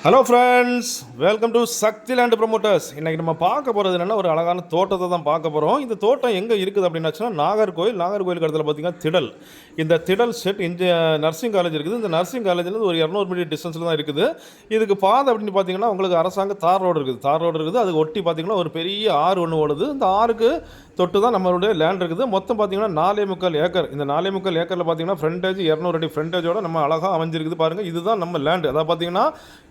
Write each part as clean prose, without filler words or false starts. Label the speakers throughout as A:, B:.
A: Hello friends, welcome to Sakthi land promoters. இன்றைக்கி நம்ம பார்க்க போகிறது என்னென்னா ஒரு அழகான தோட்டத்தை தான் பார்க்க போகிறோம். இந்த தோட்டம் எங்கே இருக்குது அப்படின்னாச்சுன்னா நாகர்கோயிலுக்கு இடத்துல பார்த்திங்கன்னா திடல். இந்த திடல் செட் நர்சிங் காலேஜ் இருக்குது. இந்த நர்சிங் காலேஜ்லேருந்து ஒரு 200 மீட்டர் டிஸ்டன்ஸில் தான் இருக்குது. இதுக்கு பாதை அப்படின்னு பார்த்தீங்கன்னா உங்களுக்கு அரசாங்க தார் ரோடு இருக்குது. அதுக்கு ஒட்டி பார்த்திங்கன்னா ஒரு பெரிய ஆறு ஒன்று ஓடுது. இந்த ஆறுக்கு தொட்டு தான் நம்மளுடைய லேண்ட் இருக்குது. மொத்தம் பார்த்திங்கன்னா 4.25 ஏக்கர். இந்த 4.25 ஏக்கரில் பார்த்திங்கன்னா ஃப்ரண்டேஜ் 200 அடி ஃப்ரண்டேஜோட நம்ம அழகாக அமைஞ்சிருக்குது. பாருங்கள், இதுதான் நம்ம லேண்டு. அதாவது பார்த்திங்கன்னா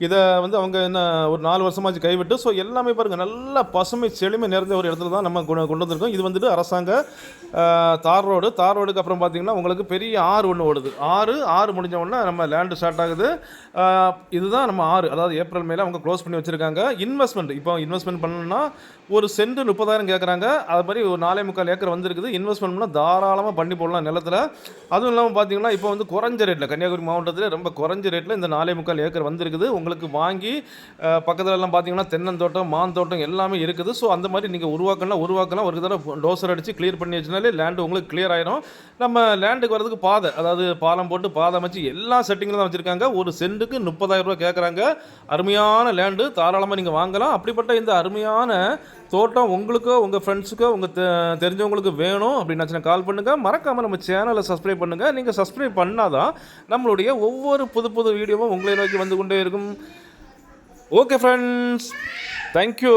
A: இதை அவங்க என்ன ஒரு 4 வருஷமாச்சு கைவிட்டு, ஸோ எல்லாமே பாருங்கள் நல்ல பசுமை செழுமை நிறைந்த ஒரு இடத்துல தான் நம்ம கொண்டு வந்திருக்கோம். இது வந்துட்டு அரசாங்க தார் ரோடுக்கு அப்புறம் பார்த்திங்கன்னா உங்களுக்கு பெரிய ஆறு ஒன்று ஓடுது. ஆறு முடிஞ்ச உடனே நம்ம லேண்டு ஸ்டார்ட் ஆகுது. இதுதான் நம்ம ஆறு, அதாவது ஏப்ரல் மேலே அவங்க க்ளோஸ் பண்ணி வச்சுருக்காங்க. இன்வெஸ்ட்மெண்ட் பண்ணணும்னா ஒரு சென்ட் 30,000 கேட்குறாங்க. அது மாதிரி ஒரு 4.25 ஏக்கர் வந்துருக்குது. இன்வெஸ்ட்மெண்ட் பண்ணால் தாராளமாக பண்ணி போடலாம் நிலத்தில். அதுவும் இல்லாமல் பார்த்தீங்கன்னா இப்போ வந்து குறைஞ்ச ரேட்டில் கன்னியாகுமரி மாவட்டத்தில் ரொம்ப குறைஞ்ச ரேட்டில் இந்த 4.25 ஏக்கர் வந்துருக்குது. உங்களுக்கு வாங்கி பக்கத்துலலாம் பார்த்தீங்கன்னா தென்னந்தோட்டம், மாந்தோட்டம் எல்லாமே இருக்குது. ஸோ அந்த மாதிரி நீங்கள் உருவாக்கலாம். ஒரு தடவை டோசர் அடித்து கிளியர் பண்ணி வச்சுனாலே லேண்டு உங்களுக்கு கிளியர் ஆகிடும். நம்ம லேண்டுக்கு வரதுக்கு பாதை, அதாவது பாலம் போட்டு பாதை அமைச்சு எல்லா செட்டிங்கில் தான் வச்சுருக்காங்க. ஒரு சென்ட்டுக்கு 30,000 ரூபா கேட்குறாங்க. அருமையான லேண்டு, தாராளமாக நீங்கள் வாங்கலாம். அப்படிப்பட்ட இந்த அருமையான தோட்டம் உங்களுக்கோ உங்கள் ஃப்ரெண்ட்ஸுக்கோ உங்கள் தெரிஞ்சவங்களுக்கு வேணும் அப்படின்னாச்சுன்னா கால் பண்ணுங்கள். மறக்காமல் நம்ம சேனலை சப்ஸ்கிரைப் பண்ணுங்கள். நீங்கள் சப்ஸ்கிரைப் பண்ணாதான் நம்மளுடைய ஒவ்வொரு புது வீடியோவும் உங்களை நோக்கி வந்து கொண்டே இருக்கும். Okay friends, thank you.